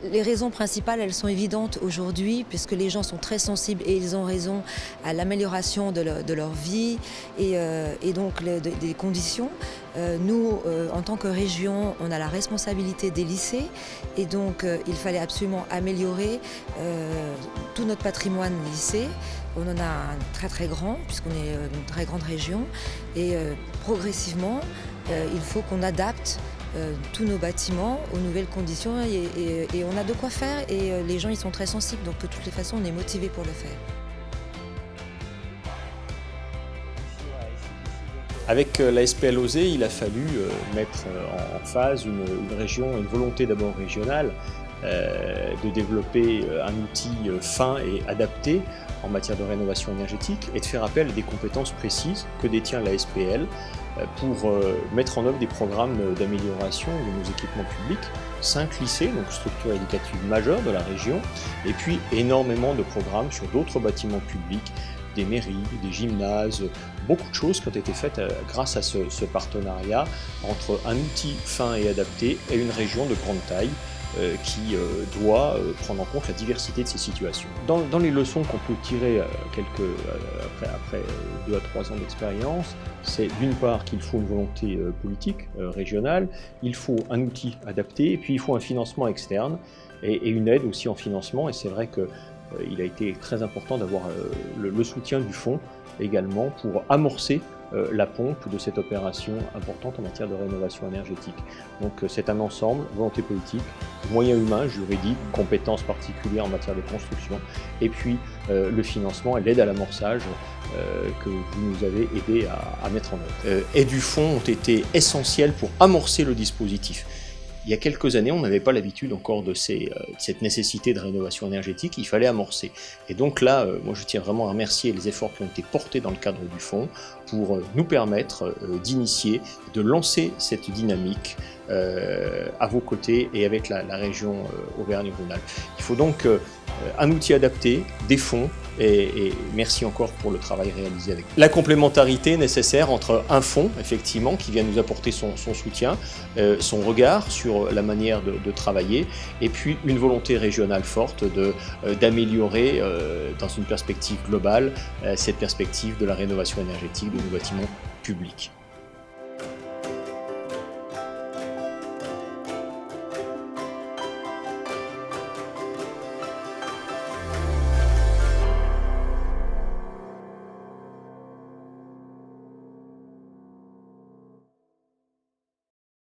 Les raisons principales, elles sont évidentes aujourd'hui, puisque les gens sont très sensibles, et ils ont raison, à l'amélioration de leur vie et donc des conditions. Nous, en tant que région, on a la responsabilité des lycées, et donc il fallait absolument améliorer tout notre patrimoine lycée. On en a un très très grand, puisqu'on est une très grande région, et progressivement, il faut qu'on adapte tous nos bâtiments aux nouvelles conditions, et on a de quoi faire, et les gens ils sont très sensibles, donc de toutes les façons on est motivés pour le faire. Avec la SPL OSER, il a fallu mettre en phase une région, une volonté d'abord régionale de développer un outil fin et adapté en matière de rénovation énergétique et de faire appel à des compétences précises que détient la SPL pour mettre en œuvre des programmes d'amélioration de nos équipements publics. 5 lycées, donc structure éducative majeure de la région, et puis énormément de programmes sur d'autres bâtiments publics, des mairies, des gymnases, beaucoup de choses qui ont été faites grâce à ce partenariat entre un outil fin et adapté et une région de grande taille qui doit prendre en compte la diversité de ces situations. Dans les leçons qu'on peut tirer après 2 à 3 ans d'expérience, c'est d'une part qu'il faut une volonté politique régionale, il faut un outil adapté, et puis il faut un financement externe et une aide aussi en financement, et c'est vrai qu'il a été très important d'avoir le soutien du fonds également pour amorcer la pompe de cette opération importante en matière de rénovation énergétique. Donc c'est un ensemble, volonté politique, moyens humains, juridiques, compétences particulières en matière de construction, et puis le financement et l'aide à l'amorçage que vous nous avez aidé à mettre en œuvre. Et du fonds ont été essentiels pour amorcer le dispositif. Il y a quelques années, on n'avait pas l'habitude encore de cette nécessité de rénovation énergétique, il fallait amorcer. Et donc là, moi je tiens vraiment à remercier les efforts qui ont été portés dans le cadre du fonds pour nous permettre d'initier, de lancer cette dynamique à vos côtés et avec la région Auvergne-Rhône-Alpes. Il faut donc un outil adapté, des fonds, et merci encore pour le travail réalisé avec vous. La complémentarité nécessaire entre un fonds, effectivement, qui vient nous apporter son soutien, son regard sur la manière de travailler, et puis une volonté régionale forte d'améliorer dans une perspective globale cette perspective de la rénovation énergétique de nos bâtiments publics.